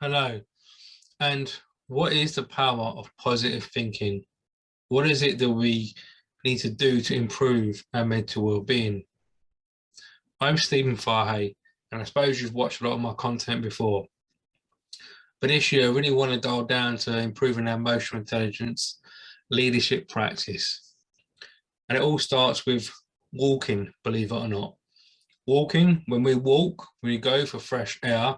Hello. And what is the power of positive thinking? What is it that we need to do to improve our mental well-being? I'm Stephen Farhay, and I suppose you've watched a lot of my content before. But this year, I really want to dial down to improving our emotional intelligence, leadership practice. And it all starts with walking, believe it or not. Walking, when we go for fresh air,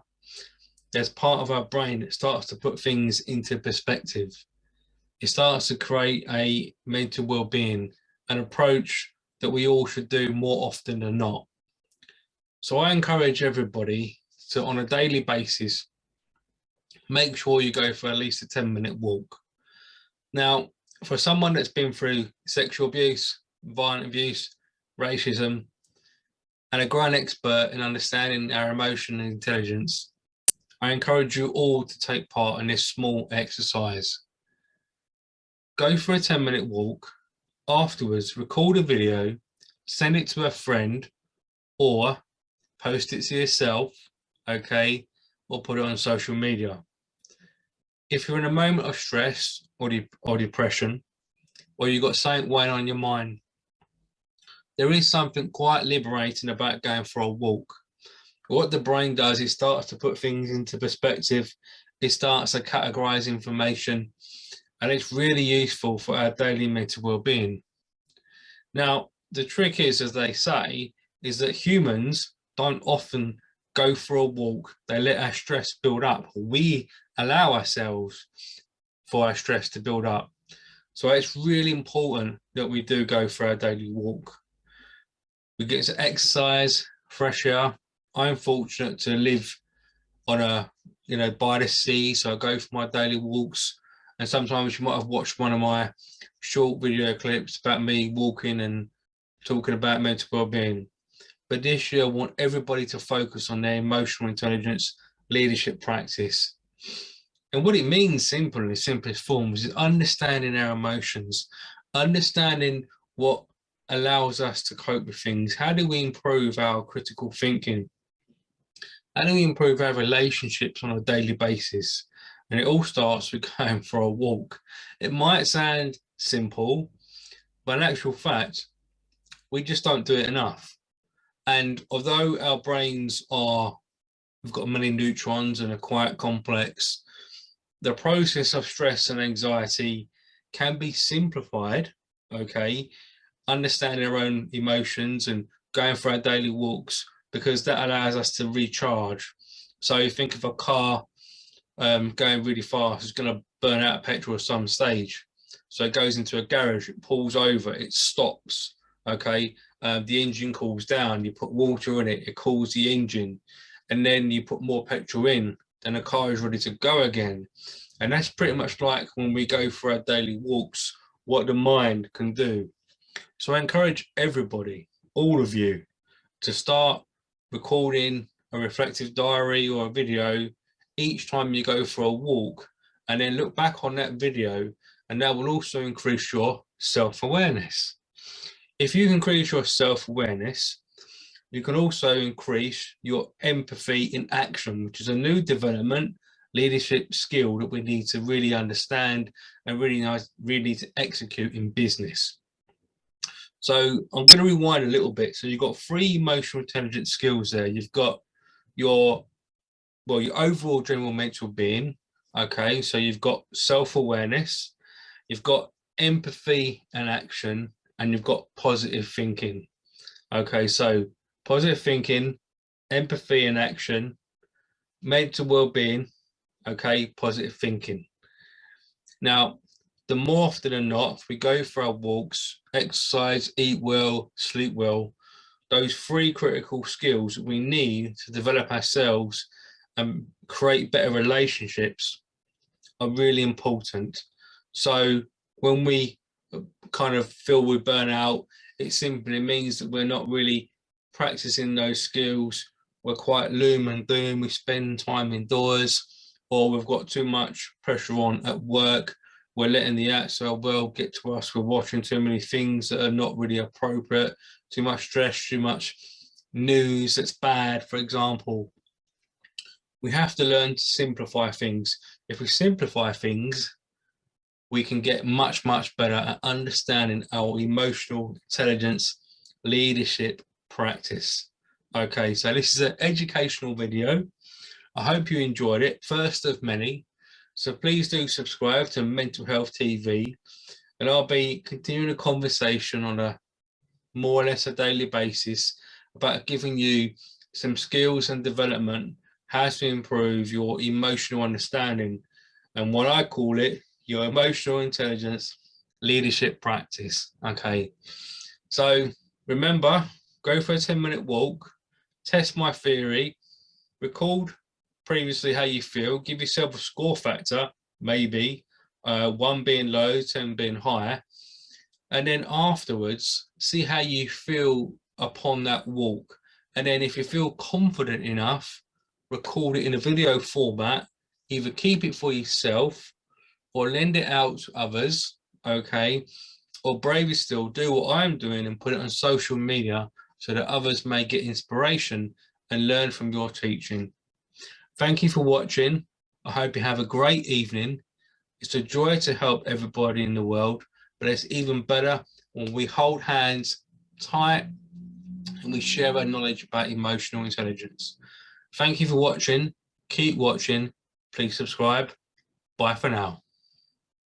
there's part of our brain that starts to put things into perspective. It starts to create a mental well-being, an approach that we all should do more often than not. So I encourage everybody to, on a daily basis, make sure you go for at least a 10-minute walk. Now, for someone that's been through sexual abuse, violent abuse, racism, and a grown expert in understanding our emotion and intelligence, I encourage you all to take part in this small exercise. Go for a 10-minute walk. Afterwards, record a video, send it to a friend, or post it to yourself, okay, or put it on social media. If you're in a moment of stress or depression, or you've got something weighing on your mind, there is something quite liberating about going for a walk. What the brain does, it starts to put things into perspective. It starts to categorize information, and it's really useful for our daily mental well-being. Now, the trick is, as they say, is that humans don't often go for a walk. They let our stress build up. We allow ourselves for our stress to build up. So it's really important that we do go for our daily walk. We get to exercise, fresh air. I'm fortunate to live on by the sea, so I go for my daily walks. And sometimes you might have watched one of my short video clips about me walking and talking about mental well-being. But this year, I want everybody to focus on their emotional intelligence leadership practice. And what it means, simple in its simplest forms, is understanding our emotions, understanding what allows us to cope with things. How do we improve our critical thinking? How do we improve our relationships on a daily basis? And it all starts with going for a walk. It might sound simple, but in actual fact, we just don't do it enough. And although our brains we've got many neutrons and are quite complex, the process of stress and anxiety can be simplified, okay? Understanding our own emotions and going for our daily walks, because that allows us to recharge. So you think of a car going really fast, it's going to burn out of petrol at some stage. So it goes into a garage, it pulls over, it stops, okay? The engine cools down, you put water in it, it cools the engine, and then you put more petrol in, then the car is ready to go again. And that's pretty much like when we go for our daily walks, what the mind can do. So I encourage everybody, all of you, to start recording a reflective diary or a video each time you go for a walk, and then look back on that video, and that will also increase your self-awareness. If you increase your self-awareness, you can also increase your empathy in action, which is a new development leadership skill that we need to really understand and really need to execute in business. So I'm going to rewind a little bit. So you've got 3 emotional intelligence skills there. You've got your overall general mental being. Okay, so you've got self-awareness, you've got empathy and action, and you've got positive thinking. Okay, so positive thinking, empathy and action, mental well-being, okay, positive thinking. Now, the more often than not, we go for our walks, exercise, eat well, sleep well, those 3 critical skills that we need to develop ourselves and create better relationships are really important. So when we kind of feel we burn out, it simply means that we're not really practicing those skills. We're quite gloom and doom. We spend time indoors, or we've got too much pressure on at work. We're letting the outside world get to us. We're watching too many things that are not really appropriate, too much stress, too much news that's bad, for example. We have to learn to simplify things. If we simplify things, we can get much, much better at understanding our emotional intelligence leadership practice. Okay, so this is an educational video. I hope you enjoyed it, first of many. So please do subscribe to Mental Health TV, and I'll be continuing a conversation on a more or less a daily basis about giving you some skills and development, how to improve your emotional understanding, and what I call it, your emotional intelligence leadership practice. Okay, so remember, go for a 10-minute walk, test my theory, record previously how you feel, give yourself a score factor, maybe 1 being low, 10 being high, and then afterwards see how you feel upon that walk. And then if you feel confident enough, record it in a video format, either keep it for yourself or lend it out to others, okay? Or bravely still, do what I'm doing and put it on social media so that others may get inspiration and learn from your teaching. Thank you for watching. I hope you have a great evening. It's a joy to help everybody in the world, but it's even better when we hold hands tight and we share our knowledge about emotional intelligence. Thank you for watching. Keep watching. Please subscribe. Bye for now.